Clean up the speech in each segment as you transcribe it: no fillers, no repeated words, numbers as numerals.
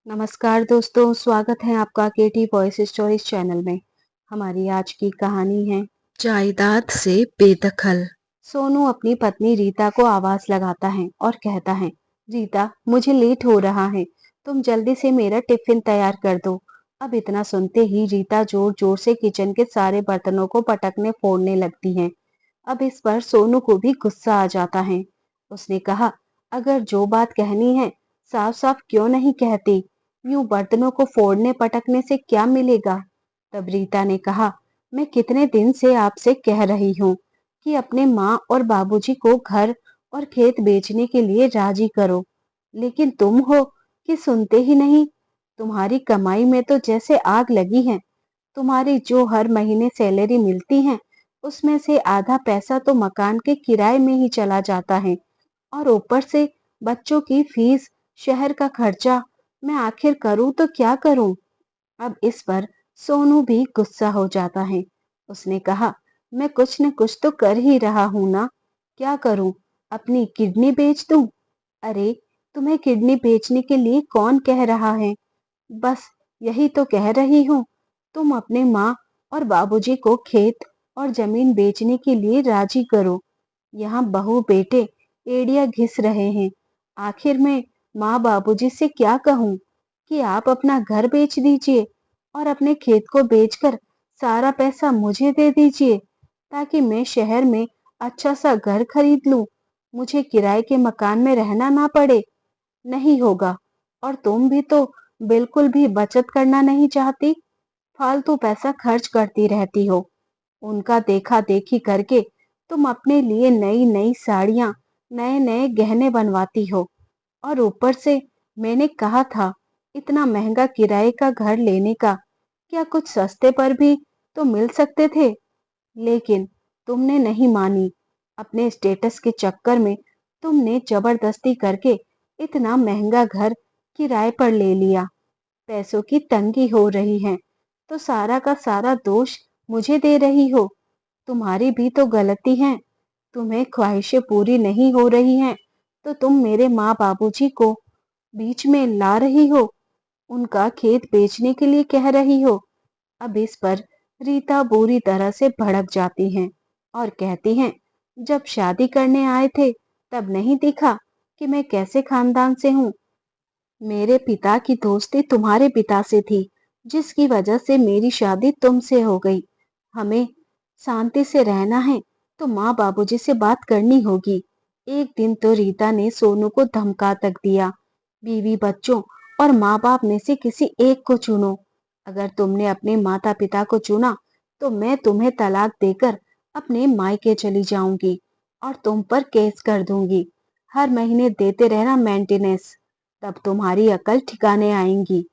नमस्कार दोस्तों, स्वागत है आपका केटी वॉइस स्टोरीज चैनल में। हमारी आज की कहानी है जायदाद से बेदखल। सोनू अपनी पत्नी रीता को आवाज लगाता है और कहता है, रीता मुझे लेट हो रहा है, तुम जल्दी से मेरा टिफिन तैयार कर दो। अब इतना सुनते ही रीता जोर जोर से किचन के सारे बर्तनों को पटकने फोड़ने लगती है। अब इस पर सोनू को भी गुस्सा आ जाता है। उसने कहा, अगर जो बात कहनी है साफ साफ क्यों नहीं कहती, यूं बर्तनों को फोड़ने पटकने से क्या मिलेगा। तब रीता ने कहा, मैं कितने दिन से आपसे कह रही हूँ कि अपने माँ और बाबूजी को घर और खेत बेचने के लिए राजी करो, लेकिन तुम हो कि सुनते ही नहीं। तुम्हारी कमाई में तो जैसे आग लगी है। तुम्हारी जो हर महीने सैलरी मिलती है उसमें से आधा पैसा तो मकान के किराए में ही चला जाता है, और ऊपर से बच्चों की फीस, शहर का खर्चा। मैं आखिर करूं तो क्या करूं। अब इस पर सोनू भी गुस्सा हो जाता है। उसने कहा, मैं कुछ न कुछ तो कर ही रहा हूं ना। क्या करूं? अपनी किडनी बेच दूं? अरे, तुम्हें किडनी बेचने के लिए कौन कह रहा है। बस यही तो कह रही हूँ। तुम अपने माँ और बाबूजी को खेत और जमीन बेचने के लिए राजी करो। यहाँ बहू बेटे एड़ियां घिस रहे हैं। आखिर में माँ बाबूजी से क्या कहूँ कि आप अपना घर बेच दीजिए और अपने खेत को बेचकर सारा पैसा मुझे दे दीजिए, ताकि मैं शहर में अच्छा सा घर खरीद लूं। मुझे किराए के मकान में रहना ना पड़े। नहीं होगा। और तुम भी तो बिल्कुल भी बचत करना नहीं चाहती, फालतू पैसा खर्च करती रहती हो। उनका देखा देखी करके तुम अपने लिए नई नई साड़ियां, नए नए गहने बनवाती हो। और ऊपर से मैंने कहा था इतना महंगा किराए का घर लेने का, क्या कुछ सस्ते पर भी तो मिल सकते थे। लेकिन तुमने नहीं मानी। अपने स्टेटस के चक्कर में तुमने जबरदस्ती करके इतना महंगा घर किराए पर ले लिया। पैसों की तंगी हो रही है तो सारा का सारा दोष मुझे दे रही हो। तुम्हारी भी तो गलती है। तुम्हें ख्वाहिशें पूरी नहीं हो रही हैं तो तुम मेरे माँ बाबूजी को बीच में ला रही हो, उनका खेत बेचने के लिए कह रही हो। अब इस पर रीता बुरी तरह से भड़क जाती हैं और कहती हैं, जब शादी करने आए थे तब नहीं दिखा कि मैं कैसे खानदान से हूँ। मेरे पिता की दोस्ती तुम्हारे पिता से थी, जिसकी वजह से मेरी शादी तुमसे हो गई। हमें शांति से रहना है तो माँ बाबूजी से बात करनी होगी। एक दिन तो रीता ने सोनू को धमका तक दिया, बीवी बच्चों और माँ बाप में से किसी एक को चुनो। अगर तुमने अपने माता पिता को चुना तो मैं तुम्हें तलाक देकर अपने मायके चली जाऊंगी और तुम पर केस कर दूंगी। हर महीने देते रहना मेंटेनेंस, तब तुम्हारी अकल ठिकाने आएंगी।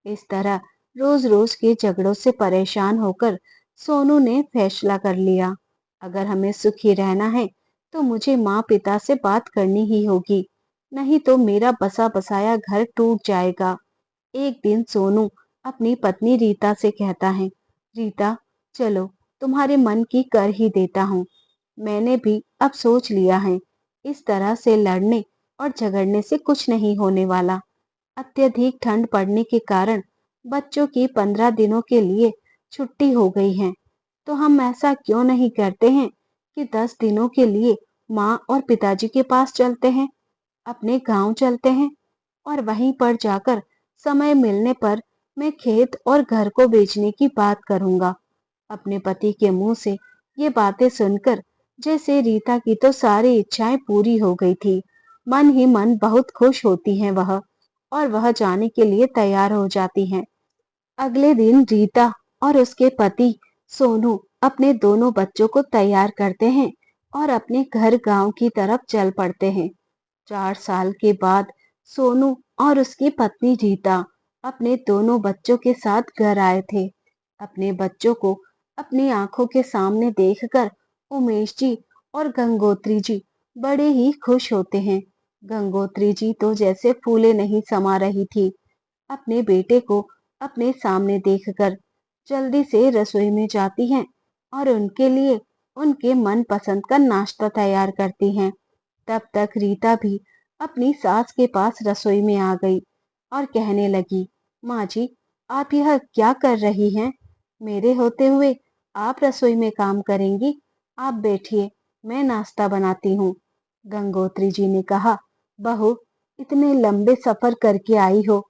इस तरह रोज रोज के झगड़ों से परेशान होकर सोनू ने फैसला कर लिया, अगर हमें सुखी रहना है तो मुझे माँ पिता से बात करनी ही होगी, नहीं तो मेरा बसा बसाया घर टूट जाएगा। एक दिन सोनू अपनी पत्नी रीता से कहता है, रीता चलो तुम्हारे मन की कर ही देता हूँ। मैंने भी अब सोच लिया है, इस तरह से लड़ने और झगड़ने से कुछ नहीं होने वाला। अत्यधिक ठंड पड़ने के कारण बच्चों की 15 दिनों के लिए छुट्टी हो गई है, तो हम ऐसा क्यों नहीं करते हैं कि 10 दिनों के लिए माँ और पिताजी के पास चलते हैं, अपने गांव चलते हैं, और वहीं पर जाकर समय मिलने पर मैं खेत और घर को बेचने की बात करूंगा। अपने पति के मुंह से ये बातें सुनकर जैसे रीता की तो सारी इच्छाएं पूरी हो गई थी। मन ही मन बहुत खुश होती हैं वह, और वह जाने के लिए तैयार हो जाती हैं। अगले दिन रीता और उसके पति सोनू अपने दोनों बच्चों को तैयार करते हैं और अपने घर गांव की तरफ चल पड़ते हैं। 4 साल के बाद सोनू और उसकी पत्नी रीता अपने दोनों बच्चों के साथ घर आए थे। अपने बच्चों को अपनी आंखों के सामने देखकर उमेश जी और गंगोत्री जी बड़े ही खुश होते हैं। गंगोत्री जी तो जैसे फूले नहीं समा रही थी अपने बेटे को अपने सामने देखकर। जल्दी से रसोई में जाती हैं और उनके लिए उनके मन पसंद का नाश्ता तैयार करती हैं। तब तक रीता भी अपनी सास के पास रसोई में आ गई और कहने लगी, माँ जी, आप यह क्या कर रही हैं? मेरे होते हुए आप रसोई में काम करेंगी? आप बैठिए, मैं नाश्ता बनाती हूँ। गंगोत्री जी ने कहा, बहू, इतने लंबे सफर करके आई हो,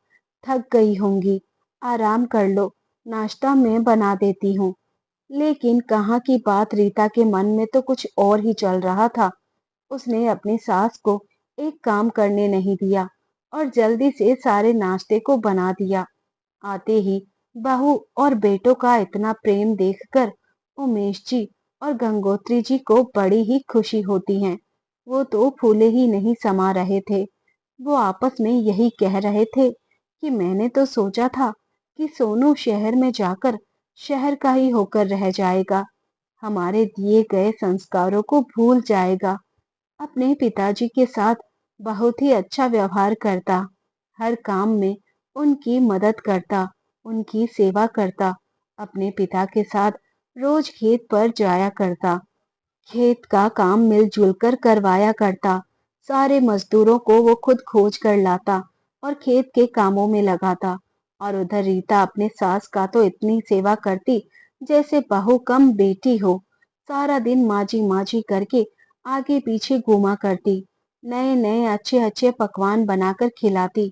थक गई होंगी, आराम कर लो, नाश्ता मैं बना देती हूँ। लेकिन कहाँ की बात, रीता के मन में तो कुछ और ही चल रहा था। उसने अपनी सास को एक काम करने नहीं दिया और जल्दी से सारे नाश्ते को बना दिया। आते ही बहू और बेटों का इतना प्रेम देखकर उमेश जी और गंगोत्री जी को बड़ी ही खुशी होती है। वो तो फूले ही नहीं समा रहे थे। वो आपस में यही कह रहे थे कि मैंने तो सोचा था कि सोनू शहर में जाकर शहर का ही होकर रह जाएगा, हमारे दिए गए संस्कारों को भूल जाएगा, अपने पिताजी के साथ बहुत ही अच्छा व्यवहार करता, हर काम में उनकी मदद करता, उनकी सेवा करता, अपने पिता के साथ रोज खेत पर जाया करता, खेत का काम मिलजुल कर करवाया करता, सारे मजदूरों को वो खुद खोज कर लाता और खेत के कामों में लगाता। और उधर रीता अपने सास का तो इतनी सेवा करती जैसे बहू कम बेटी हो। सारा दिन माजी माजी करके आगे पीछे घूमा करती, नए नए अच्छे अच्छे पकवान बनाकर खिलाती,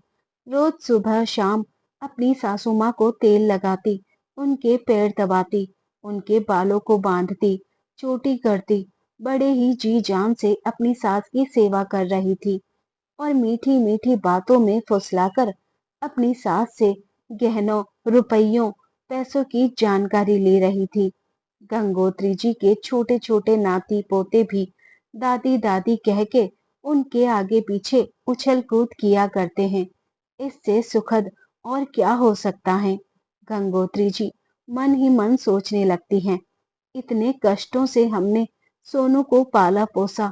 रोज सुबह शाम अपनी सासू माँ को तेल लगाती, उनके पैर दबाती, उनके बालों को बांधती, चोटी करती, बड़े ही जी जान से अपनी सास की सेवा कर रही थी और मीठी मीठी बातों में फुसलाकर अपनी सास से गहनों, रुपयों, पैसों की जानकारी ले रही थी। गंगोत्री जी के छोटे छोटे नाती पोते भी दादी दादी कह के उनके आगे पीछे उछल कूद किया करते हैं। इससे सुखद और क्या हो सकता है? गंगोत्री जी मन ही मन सोचने लगती हैं, इतने कष्टों से हमने सोनू को पाला पोसा,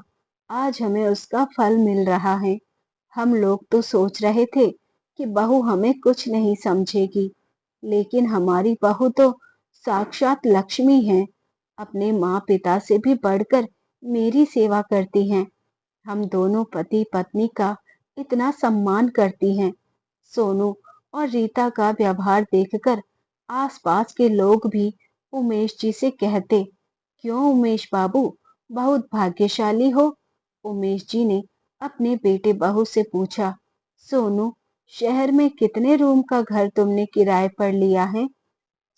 आज हमें उसका फल मिल रहा है। हम लोग तो सोच रहे थे कि बहू हमें कुछ नहीं समझेगी, लेकिन हमारी बहू तो साक्षात लक्ष्मी है, अपने माँ पिता से भी बढ़कर मेरी सेवा करती हैं। हम दोनों पति पत्नी का इतना सम्मान करती हैं। सोनू और रीता का व्यवहार देखकर आसपास के लोग भी उमेश जी से कहते, क्यों उमेश बाबू, बहुत भाग्यशाली हो। उमेश जी ने अपने बेटे बहू से पूछा, सोनू, शहर में कितने रूम का घर तुमने किराए पर लिया है?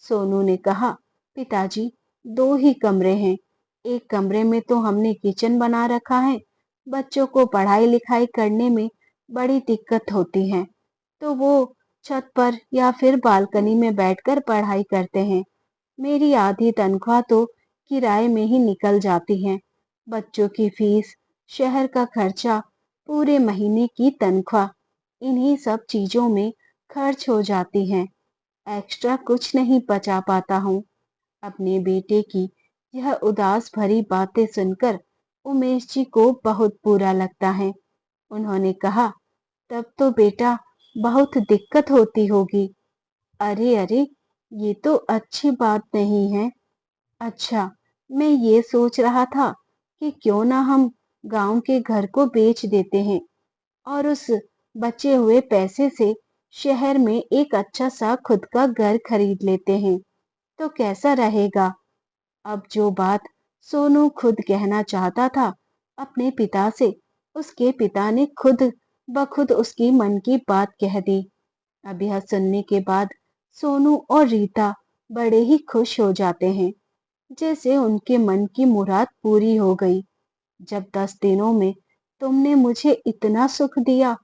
सोनू ने कहा, पिताजी, दो ही कमरे हैं, एक कमरे में तो हमने किचन बना रखा है, बच्चों को पढ़ाई लिखाई करने में बड़ी दिक्कत होती है, तो वो छत पर या फिर बालकनी में बैठकर पढ़ाई करते हैं। मेरी आधी तनख्वाह तो किराए में ही निकल जाती है, बच्चों की फीस, शहर का खर्चा, पूरे महीने की तनख्वाह, इन्हीं सब चीजों में खर्च हो जाती है, एक्स्ट्रा कुछ नहीं बचा पाता हूँ। अपने बेटे की यह उदास भरी बातें सुनकर उमेश जी को बहुत बुरा लगता है। उन्होंने कहा, तब तो बेटा बहुत दिक्कत होती होगी। अरे अरे, ये तो अच्छी बात नहीं है। अच्छा, मैं ये सोच रहा था कि क्यों ना हम गांव के घर को बेच देते हैं और उस बचे हुए पैसे से शहर में एक अच्छा सा खुद का घर खरीद लेते हैं, तो कैसा रहेगा? अब जो बात सोनू खुद कहना चाहता था अपने पिता से, उसके पिता ने खुद ब खुद उसकी मन की बात कह दी। अब यह सुनने के बाद सोनू और रीता बड़े ही खुश हो जाते हैं, जैसे उनके मन की मुराद पूरी हो गई। जब 10 दिनों में तुमने मुझे इतना सुख दिया,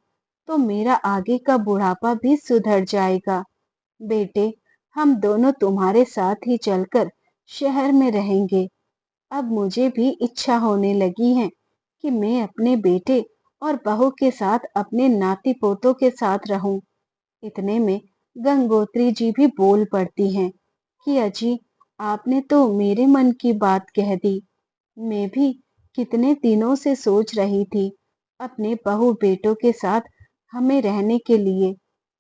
तो मेरा आगे का बुढ़ापा भी सुधर जाएगा। बेटे, हम दोनों तुम्हारे साथ ही चलकर शहर में रहेंगे। अब मुझे भी इच्छा होने लगी है कि मैं अपने बेटे और बहू के साथ अपने नाती पोतों के साथ रहूं। इतने में गंगोत्री जी भी बोल पड़ती हैं कि अजी, आपने तो मेरे मन की बात कह दी। मैं भी कितने दिनों से सोच रही थी अपने बहू बेटों के साथ हमें रहने के लिए,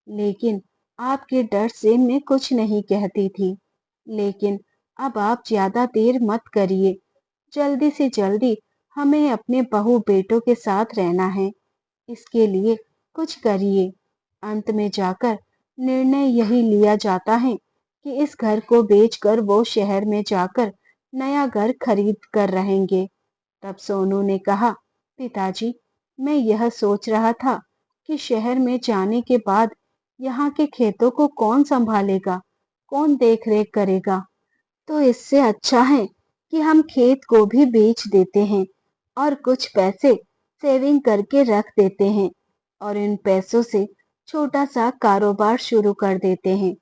लेकिन आपके डर से मैं कुछ नहीं कहती थी। लेकिन अब आप ज्यादा देर मत करिए, जल्दी से जल्दी हमें अपने बहू बेटों के साथ रहना है, इसके लिए कुछ करिए। अंत में जाकर निर्णय यही लिया जाता है कि इस घर को बेचकर वो शहर में जाकर नया घर खरीद कर रहेंगे। तब सोनू ने कहा, पिताजी, मैं यह सोच रहा था कि शहर में जाने के बाद यहाँ के खेतों को कौन संभालेगा, कौन देखरेख करेगा। तो इससे अच्छा है कि हम खेत को भी बेच देते हैं और कुछ पैसे सेविंग करके रख देते हैं और इन पैसों से छोटा सा कारोबार शुरू कर देते हैं।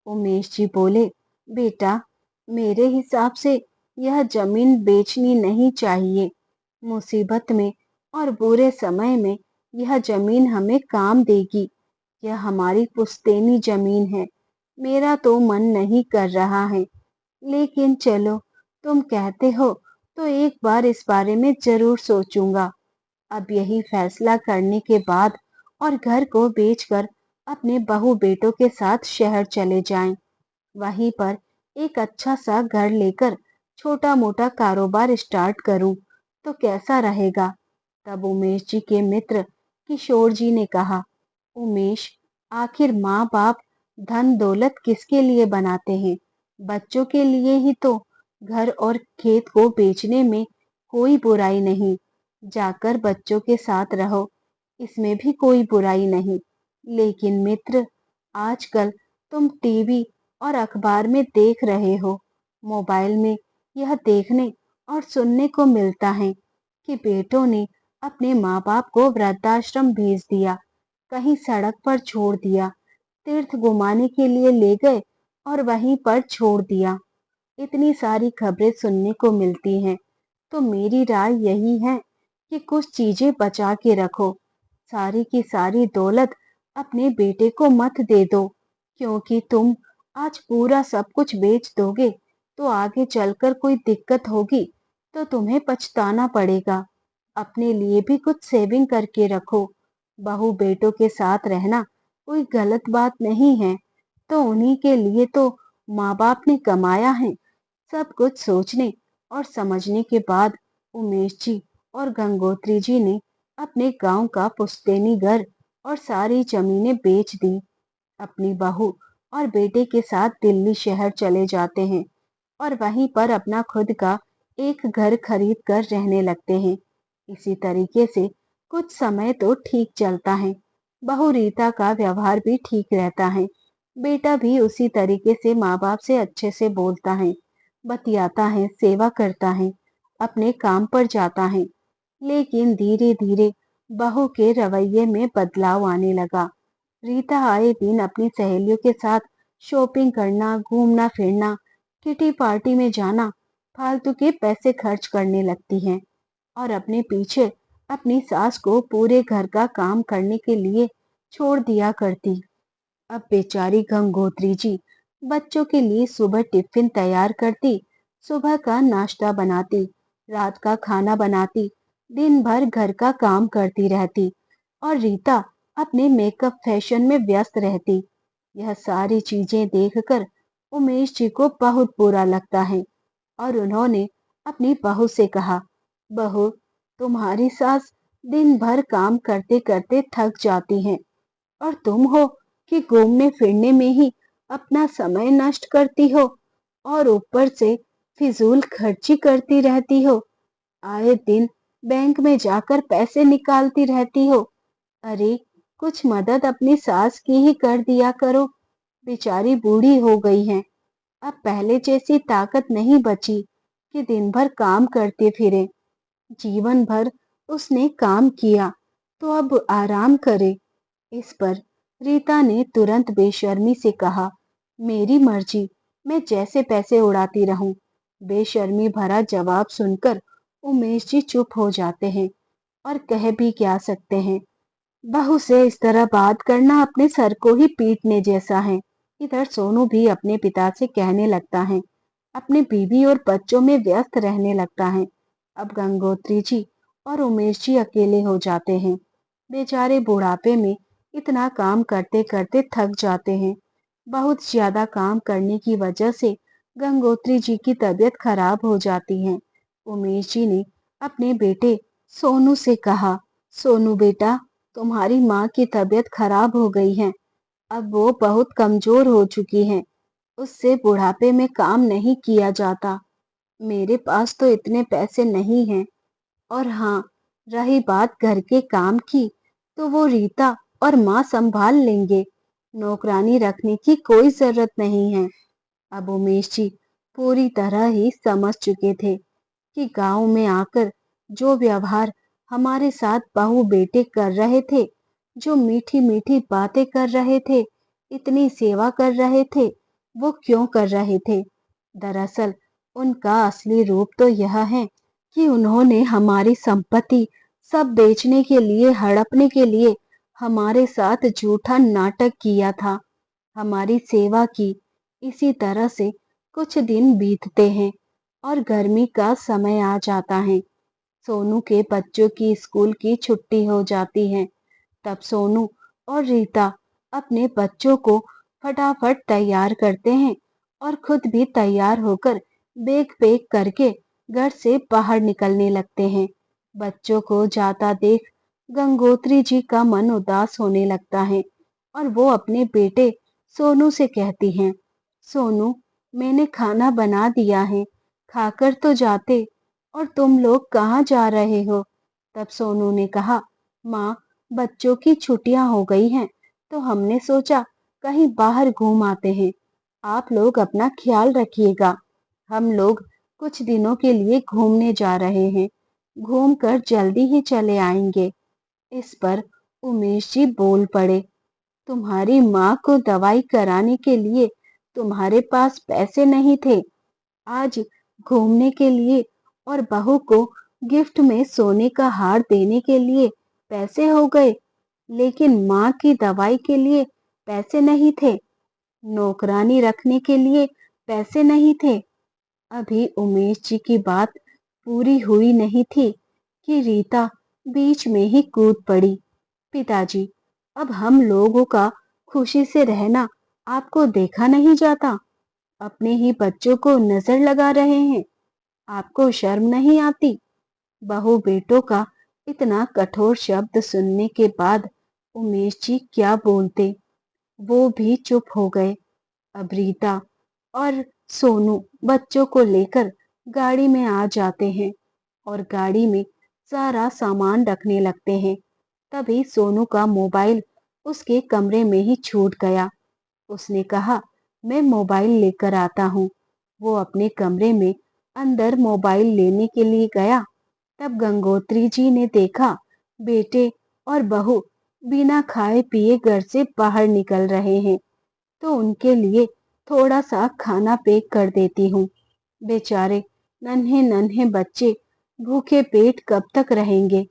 उमेश जी बोले, बेटा, मेरे हिसाब से यह जमीन बेचनी नहीं चाहिए। मुसीबत में और बुरे समय में यह जमीन हमें काम देगी। यह हमारी पुश्तैनी जमीन है। मेरा तो मन नहीं कर रहा है, लेकिन चलो, तुम कहते हो तो एक बार इस बारे में जरूर सोचूंगा। अब यही फैसला करने के बाद और घर को बेचकर अपने बहू बेटों के साथ शहर चले जाएं। वहीं पर एक अच्छा सा घर लेकर छोटा मोटा कारोबार स्टार्ट करूं तो कैसा रहेगा। तब उमेश जी के मित्र किशोर जी ने कहा, उमेश, आखिर माँ बाप धन दौलत किसके लिए बनाते हैं? बच्चों के लिए ही तो। घर और खेत को बेचने में कोई बुराई नहीं। जाकर बच्चों के साथ रहो, इसमें भी कोई बुराई नहीं। लेकिन मित्र, आजकल तुम टीवी और अखबार में देख रहे हो, मोबाइल में यह देखने और सुनने को मिलता है कि बेटों ने अपने माँ बाप को वृद्धाश्रम भेज दिया, कहीं सड़क पर छोड़ दिया, तीर्थ घुमाने के लिए ले गए और वहीं पर छोड़ दिया। इतनी सारी खबरें सुनने को मिलती हैं। तो मेरी राय यही है कि कुछ चीजें बचा के रखो। सारी की सारी दौलत अपने बेटे को मत दे दो, क्योंकि तुम आज पूरा सब कुछ बेच दोगे तो आगे चलकर कोई दिक्कत होगी तो तुम्हें पछताना पड़ेगा। अपने लिए भी कुछ सेविंग करके रखो। बहू बेटों के साथ रहना कोई गलत बात नहीं है, तो उन्हीं के लिए तो माँ बाप ने कमाया है। सब कुछ सोचने और समझने के बाद उमेश जी और गंगोत्री जी ने अपने गांव का पुश्तैनी घर और सारी जमीनें बेच दी। अपनी बहू और बेटे के साथ दिल्ली शहर चले जाते हैं और वहीं पर अपना खुद का एक घर खरीद कर रहने लगते हैं। इसी तरीके से कुछ समय तो ठीक चलता है। बहू रीता का व्यवहार भी ठीक रहता है। बेटा भी उसी तरीके से माँ बाप से अच्छे से बोलता है, बतियाता है, सेवा करता है, अपने काम पर जाता है। लेकिन धीरे धीरे बहू के रवैये में बदलाव आने लगा। रीता आए दिन अपनी सहेलियों के साथ शॉपिंग करना, घूमना फिरना, किटी पार्टी में जाना, फालतू के पैसे खर्च करने लगती है और अपने पीछे अपनी सास को पूरे घर का काम करने के लिए छोड़ दिया करती। अब बेचारी गंगोत्री जी बच्चों के लिए सुबह टिफिन तैयार करती, सुबह का नाश्ता बनाती, रात का खाना बनाती, दिन भर घर का काम करती रहती और रीता अपने मेकअप फैशन में व्यस्त रहती। यह सारी चीजें देखकर उमेश जी को बहुत बुरा लगता है और उन्होंने अपनी बहू से कहा, बहू, तुम्हारी सास दिन भर काम करते करते थक जाती हैं और तुम हो कि घूमने फिरने में ही अपना समय नष्ट करती हो और ऊपर से फिजूल खर्ची करती रहती हो। आए दिन बैंक में जाकर पैसे निकालती रहती हो। अरे, कुछ मदद अपनी सास की ही कर दिया करो। बेचारी बूढ़ी हो गई है, अब पहले जैसी ताकत नहीं बची कि दिन भर काम करते फिरे। जीवन भर उसने काम किया तो अब आराम करे। इस पर रीता ने तुरंत बेशर्मी से कहा, मेरी मर्जी, मैं जैसे पैसे उड़ाती रहूं। बेशर्मी भरा जवाब सुनकर उमेश जी चुप हो जाते हैं और कह भी क्या सकते हैं। बहू से इस तरह बात करना अपने सर को ही पीटने जैसा है। इधर सोनू भी अपने पिता से कहने लगता है, अपने बीवी और बच्चों में व्यस्त रहने लगता है। अब गंगोत्री जी और उमेश जी अकेले हो जाते हैं। बेचारे बुढ़ापे में इतना काम करते करते थक जाते हैं। बहुत ज्यादा काम करने की वजह से गंगोत्री जी की तबीयत खराब हो जाती है। उमेश जी ने अपने बेटे सोनू से कहा, सोनू बेटा, तुम्हारी माँ की तबीयत खराब हो गई है। अब वो बहुत कमजोर हो चुकी है। उससे बुढ़ापे में काम नहीं किया जाता। मेरे पास तो इतने पैसे नहीं हैं। और हाँ, रही बात घर के काम की, तो वो रीता और माँ संभाल लेंगे। नौकरानी रखने की कोई जरूरत नहीं है। अब उमेश जी पूरी तरह ही समझ चुके थे कि गांव में आकर जो व्यवहार हमारे साथ बहू बेटे कर रहे थे, जो मीठी मीठी बातें कर रहे थे, इतनी सेवा कर रहे थे, वो क्यों कर रहे थे? दरअसल उनका असली रूप तो यह है कि उन्होंने हमारी संपत्ति सब बेचने के लिए, हड़पने के लिए हमारे साथ झूठा नाटक किया था, हमारी सेवा की। इसी तरह से कुछ दिन बीतते हैं और गर्मी का समय आ जाता है। सोनू के बच्चों की स्कूल की छुट्टी हो जाती है। तब सोनू और रीता अपने बच्चों को फटाफट तैयार करते हैं और खुद भी तैयार होकर बैग पैक करके घर से बाहर निकलने लगते हैं। बच्चों को जाता देख गंगोत्री जी का मन उदास होने लगता है और वो अपने बेटे सोनू से कहती हैं, सोनू, मैंने खाना बना दिया है, खाकर तो जाते। और तुम लोग कहाँ जा रहे हो? तब सोनू ने कहा, माँ, बच्चों की छुट्टियां हो गई हैं, तो हमने सोचा कहीं बाहर घूम आते हैं। आप लोग अपना ख्याल रखिएगा। हम लोग कुछ दिनों के लिए घूमने जा रहे हैं, घूम कर जल्दी ही चले आएंगे। इस पर उमेश जी बोल पड़े, तुम्हारी माँ को दवाई कराने के लिए तुम्हारे पास पैसे नहीं थे, आज घूमने के लिए और बहू को गिफ्ट में सोने का हार देने के लिए पैसे हो गए, लेकिन माँ की दवाई के लिए पैसे नहीं थे, नौकरानी रखने के लिए पैसे नहीं थे। अभी उमेश जी की बात पूरी हुई नहीं थी कि रीता बीच में ही कूद पड़ी। पिताजी, अब हम लोगों का खुशी से रहना आपको देखा नहीं जाता? अपने ही बच्चों को नजर लगा रहे हैं, आपको शर्म नहीं आती? बहू बेटों का इतना कठोर शब्द सुनने के बाद उमेश जी क्या बोलते, वो भी चुप हो गए। अब रीता और सोनू बच्चों को लेकर गाड़ी में आ जाते हैं और गाड़ी में सारा सामान रखने लगते हैं। तभी सोनू का मोबाइल उसके कमरे में ही छूट गया। उसने कहा, मैं मोबाइल लेकर आता हूँ। वो अपने कमरे में अंदर मोबाइल लेने के लिए गया। तब गंगोत्री जी ने देखा बेटे और बहू बिना खाए पिए घर से बाहर निकल रहे हैं, तो उनके लिए थोड़ा सा खाना पैक कर देती हूँ। बेचारे नन्हे नन्हे बच्चे भूखे पेट कब तक रहेंगे?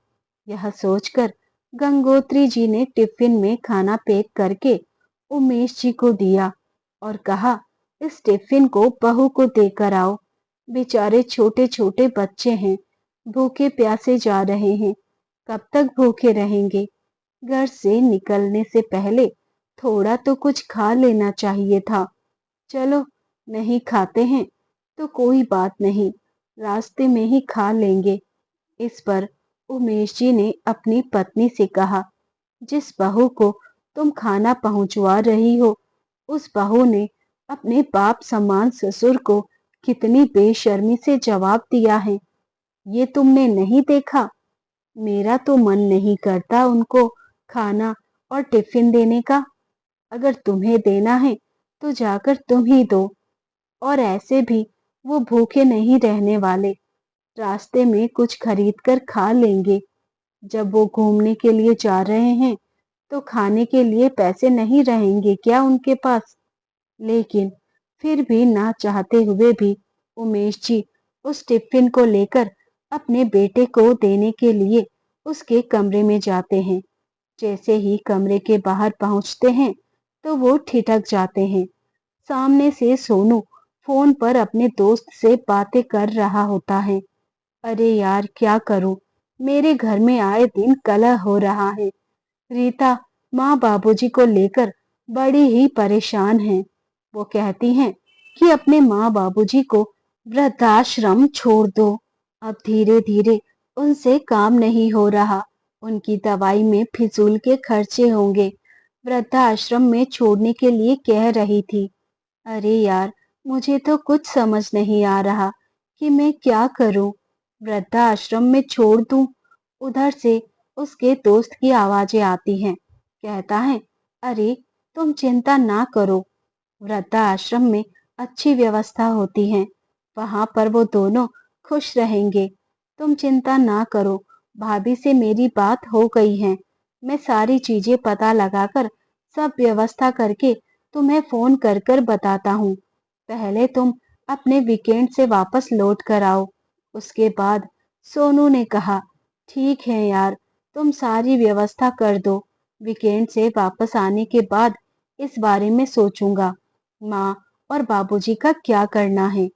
यह सोचकर गंगोत्री जी ने टिफिन में खाना पैक करके उमेश जी को दिया और कहा, इस टिफिन को बहू को देकर आओ। बेचारे छोटे छोटे बच्चे हैं, भूखे प्यासे जा रहे हैं, कब तक भूखे रहेंगे? घर से निकलने से पहले थोड़ा तो कुछ खा लेना चाहिए था। चलो, नहीं खाते हैं तो कोई बात नहीं, रास्ते में ही खा लेंगे। इस पर उमेश जी ने अपनी पत्नी से कहा, जिस बहू को तुम खाना पहुंचवा रही हो, उस बहू ने अपने बाप समान ससुर को कितनी बेशर्मी से जवाब दिया है, ये तुमने नहीं देखा? मेरा तो मन नहीं करता उनको खाना और टिफिन देने का। अगर तुम्हें देना है तो जाकर तुम ही दो। और ऐसे भी वो भूखे नहीं रहने वाले, रास्ते में कुछ खरीद कर खा लेंगे। जब वो घूमने के लिए जा रहे हैं तो खाने के लिए पैसे नहीं रहेंगे क्या उनके पास? लेकिन फिर भी ना चाहते हुए भी उमेश जी उस टिफिन को लेकर अपने बेटे को देने के लिए उसके कमरे में जाते हैं। जैसे ही कमरे के बाहर पहुंचते हैं तो वो ठिठक जाते हैं। सामने से सोनू फोन पर अपने दोस्त से बातें कर रहा होता है। अरे यार, क्या करूं, मेरे घर में आए दिन कलह हो रहा है। रीता माँ बाबूजी को लेकर बड़ी ही परेशान है। वो कहती हैं कि अपने माँ बाबूजी को वृद्धाश्रम छोड़ दो। अब धीरे धीरे उनसे काम नहीं हो रहा। उनकी दवाई में फिजूल के खर्चे होंगे, वृद्धाश्रम में छोड़ने के लिए कह रही थी। अरे यार, मुझे तो कुछ समझ नहीं आ रहा कि मैं क्या करूं। वृद्धाश्रम में छोड़ दूं? उधर से उसके दोस्त की आवाजें आती हैं। कहता है, अरे तुम चिंता ना करो, वृद्धाश्रम में अच्छी व्यवस्था होती है, वहां पर वो दोनों खुश रहेंगे। तुम चिंता ना करो, भाभी से मेरी बात हो गई है। मैं सारी चीजें पता लगाकर सब व्यवस्था करके तुम्हें फोन कर कर बताता हूँ। पहले तुम अपने वीकेंड से वापस लौट कर आओ। उसके बाद सोनू ने कहा, ठीक है यार, तुम सारी व्यवस्था कर दो। वीकेंड से वापस आने के बाद इस बारे में सोचूंगा माँ और बाबूजी का क्या करना है।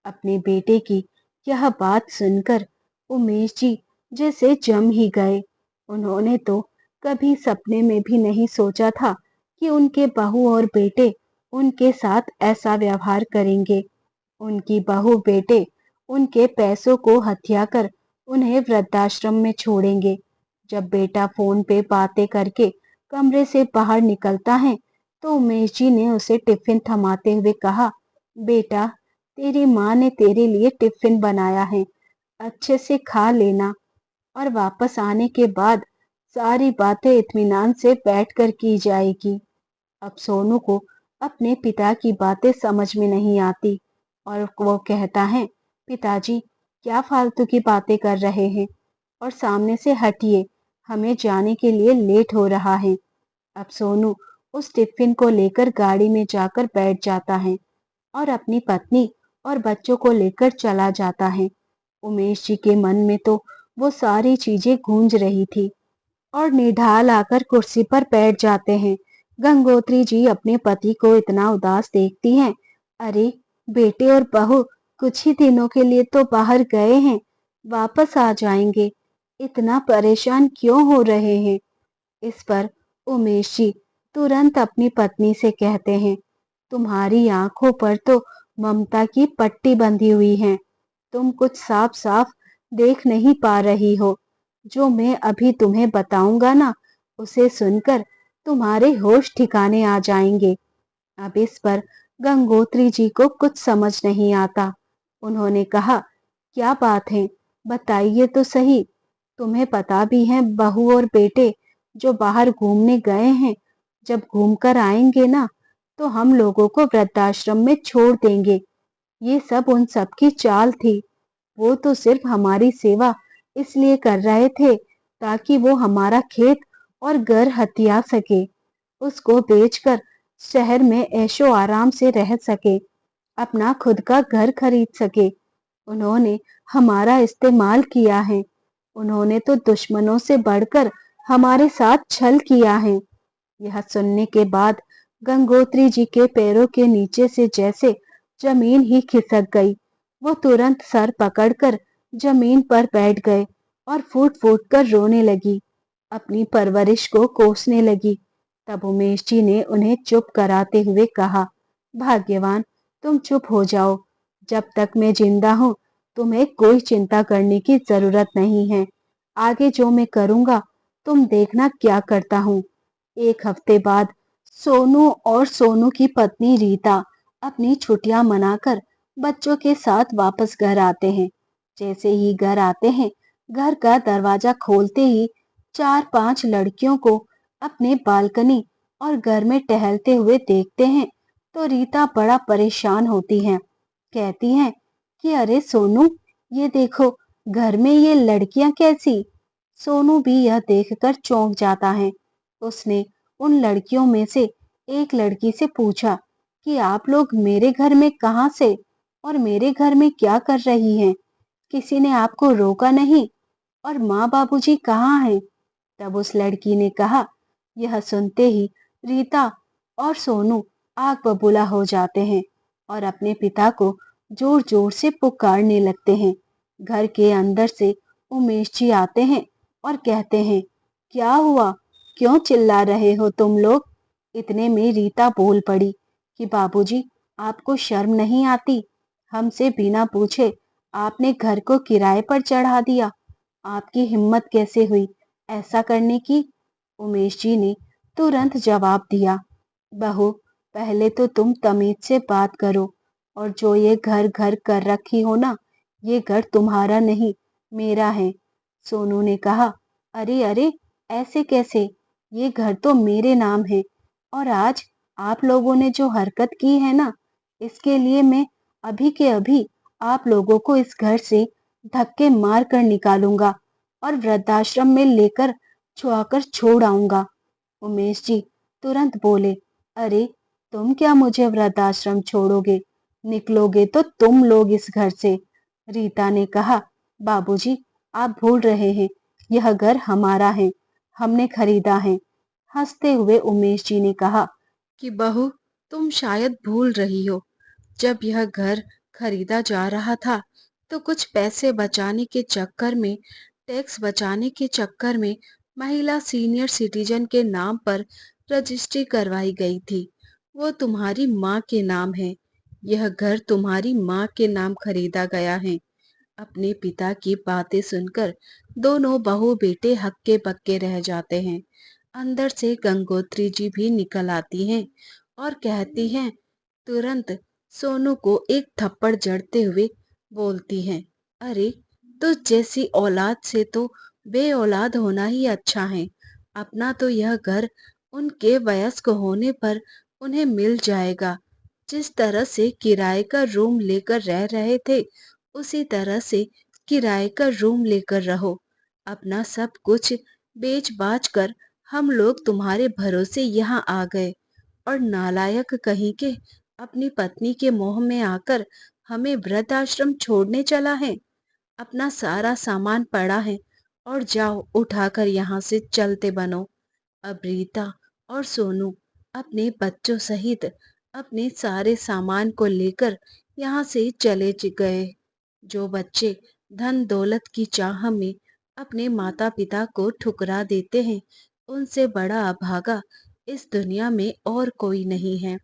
अपने बेटे की यह बात सुनकर उमेश जी जैसे जम ही गए। उन्होंने तो कभी सपने में भी नहीं सोचा था कि उनके बहू और बेटे उनके साथ ऐसा व्यवहार करेंगे। उनकी बहू बेटे उनके पैसों को हथिया कर उन्हें वृद्धाश्रम में छोड़ेंगे। जब बेटा फोन पे बातें करके कमरे से बाहर निकलता है तो उमेश जी ने उसे टिफिन थमाते हुए कहा, बेटा, तेरी माँ ने तेरे लिए टिफिन बनाया है, अच्छे से खा लेना और वापस आने के बाद सारी बातें इत्मीनान से बैठकर की जाएगी। अब सोनू को अपने पिता की बातें समझ में नहीं आती और वो कहता है, पिताजी क्या फालतू की बातें कर रहे हैं, और सामने से हटिए, हमें जाने के लिए लेट हो रहा है। अब सोनू उस टिफिन को लेकर गाड़ी में जाकर बैठ जाता है और अपनी पत्नी और बच्चों को लेकर चला जाता है। उमेश जी के मन में तो वो सारी चीजें गूंज रही थी और निढाल आकर कुर्सी पर बैठ जाते हैं। गंगोत्री जी अपने पति को इतना उदास देखती हैं। अरे, बेटे और बहू कुछ ही दिनों के लिए तो बाहर गए हैं, वापस आ जाएंगे, इतना परेशान क्यों हो रहे हैं। इस पर उमेश जी तुरंत अपनी पत्नी से कहते हैं, तुम्हारी आंखों पर तो ममता की पट्टी बंधी हुई है, तुम कुछ साफ साफ देख नहीं पा रही हो। जो मैं अभी तुम्हें बताऊंगा ना, उसे सुनकर तुम्हारे होश ठिकाने आ जाएंगे। अब इस पर गंगोत्री जी को कुछ समझ नहीं आता। उन्होंने कहा, क्या बात है, बताइए तो सही। तुम्हें पता भी है बहू और बेटे जो बाहर घूमने गए हैं, जब घूमकर आएंगे ना तो हम लोगों को वृद्धाश्रम में छोड़ देंगे। ये सब उन सब की चाल थी। वो तो सिर्फ हमारी सेवा इसलिए कर रहे थे ताकि वो हमारा खेत और घर हथिया सके, उसको बेचकर शहर में ऐशो आराम से रह सके, अपना खुद का घर खरीद सके। उन्होंने हमारा इस्तेमाल किया है। उन्होंने तो दुश्मनों से बढ़कर हमारे साथ छल किया है। यह सुनने के बाद गंगोत्री जी के पैरों के नीचे से जैसे जमीन ही खिसक गई। वो तुरंत सर पकड़कर जमीन पर बैठ गए और फूट फूट कर रोने लगी, अपनी परवरिश को कोसने लगी। तब उमेश जी ने उन्हें चुप कराते हुए कहा, भाग्यवान, तुम चुप हो जाओ। जब तक मैं जिंदा हूँ तुम्हें कोई चिंता करने की जरूरत नहीं है। आगे जो मैं करूंगा तुम देखना क्या करता हूँ। एक हफ्ते बाद सोनू और सोनू की पत्नी रीता अपनी छुट्टियां मनाकर बच्चों के साथ वापस घर आते हैं। जैसे ही घर आते हैं, घर का दरवाजा खोलते ही 4-5 लड़कियों को अपने बालकनी और घर में टहलते हुए देखते हैं तो रीता बड़ा परेशान होती है। कहती हैं कि अरे सोनू, ये देखो, घर में ये लड़कियां कैसी। सोनू भी यह देखकर चौंक जाता है। उसने उन लड़कियों में से एक लड़की से पूछा कि आप लोग मेरे घर में कहाँ से और मेरे घर में क्या कर रही हैं? किसी ने आपको रोका नहीं? और माँ बाबूजी कहाँ हैं? तब उस लड़की ने कहा। यह सुनते ही रीता और सोनू आग बबूला हो जाते हैं और अपने पिता को जोर जोर से पुकारने लगते हैं। घर के अंदर से उमेश जी आते हैं और कहते हैं, क्या हुआ, क्यों चिल्ला रहे हो तुम लोग। इतने में रीता बोल पड़ी कि बाबूजी, आपको शर्म नहीं आती, हमसे बिना पूछे आपने घर को किराए पर चढ़ा दिया। आपकी हिम्मत कैसे हुई ऐसा करने की? उमेश जी ने तुरंत जवाब दिया, बहू, पहले तो तुम तमीज से बात करो, और जो ये घर घर कर रखी हो ना, ये घर तुम्हारा नहीं, मेरा है। सोनू ने कहा, अरे अरे, ऐसे कैसे? ये घर तो मेरे नाम है, और आज आप लोगों ने जो हरकत की है ना, इसके लिए मैं अभी के अभी आप लोगों को इस घर से धक्के मार कर निकालूंगा और वृद्धाश्रम में लेकर छुआकर छोड़ आऊंगा। उमेश जी तुरंत बोले, अरे, तुम क्या मुझे वृद्धाश्रम छोड़ोगे? निकलोगे तो तुम लोग इस घर से। रीता ने कहा, बाबूजी, आप भूल रहे हैं, यह घर हमारा है, हमने खरीदा है। हंसते हुए उमेश जी ने कहा कि बहू, तुम शायद भूल रही हो, जब यह घर खरीदा जा रहा था तो कुछ पैसे बचाने के चक्कर में, टैक्स बचाने के चक्कर में महिला सीनियर सिटीजन के नाम पर रजिस्ट्री करवाई गई थी। वो तुम्हारी माँ के नाम है। यह घर तुम्हारी माँ के नाम खरीदा गया है। अपने पिता की बातें सुनकर दोनों बहू बेटे हक्के बक्के रह जाते हैं। अंदर से गंगोत्री जी भी निकल आती हैं और कहती हैं, तुरंत सोनू को एक थप्पड़ जड़ते हुए बोलती हैं, अरे, तो जैसी औलाद से तो बे औलाद होना ही अच्छा है। अपना तो यह घर उनके वयस्क होने पर उन्हें मिल जाएगा। जिस तरह से किराए का रूम लेकर रह रहे थे, उसी तरह से किराए का रूम लेकर रहो। अपना सब कुछ बेच बाच कर हम लोग तुम्हारे भरोसे यहाँ आ गए, और नालायक कहीं के अपनी पत्नी के मोह में आकर हमें वृद्धाश्रम छोड़ने चला है। अपना सारा सामान पड़ा है, और जाओ उठाकर यहाँ से चलते बनो। अब रीता और सोनू अपने बच्चों सहित अपने सारे सामान को लेकर यहाँ से चले गए। जो बच्चे धन दौलत की चाह में अपने माता पिता को ठुकरा देते हैं, उनसे बड़ा अभागा इस दुनिया में और कोई नहीं है।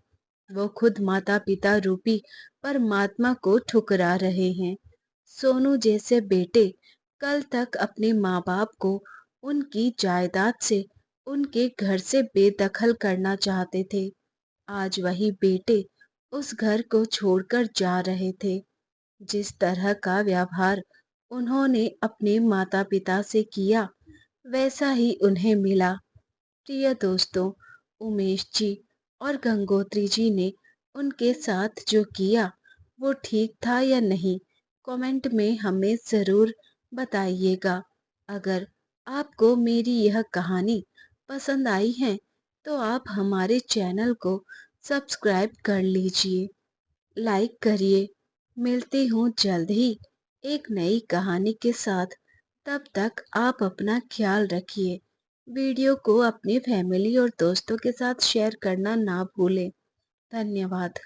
वो खुद माता पिता रूपी परमात्मा को ठुकरा रहे हैं। सोनू जैसे बेटे कल तक अपने माँ बाप को उनकी जायदाद से, उनके घर से बेदखल करना चाहते थे। आज वही बेटे उस घर को छोड़कर जा रहे थे। जिस तरह का व्यवहार उन्होंने अपने माता पिता से किया, वैसा ही उन्हें मिला। प्रिय दोस्तों, उमेश जी और गंगोत्री जी ने उनके साथ जो किया, वो ठीक था या नहीं, कमेंट में हमें ज़रूर बताइएगा। अगर आपको मेरी यह कहानी पसंद आई है, तो आप हमारे चैनल को सब्सक्राइब कर लीजिए, लाइक करिए। मिलती हूँ जल्द ही एक नई कहानी के साथ। तब तक आप अपना ख्याल रखिए। वीडियो को अपनी फैमिली और दोस्तों के साथ शेयर करना ना भूलें। धन्यवाद।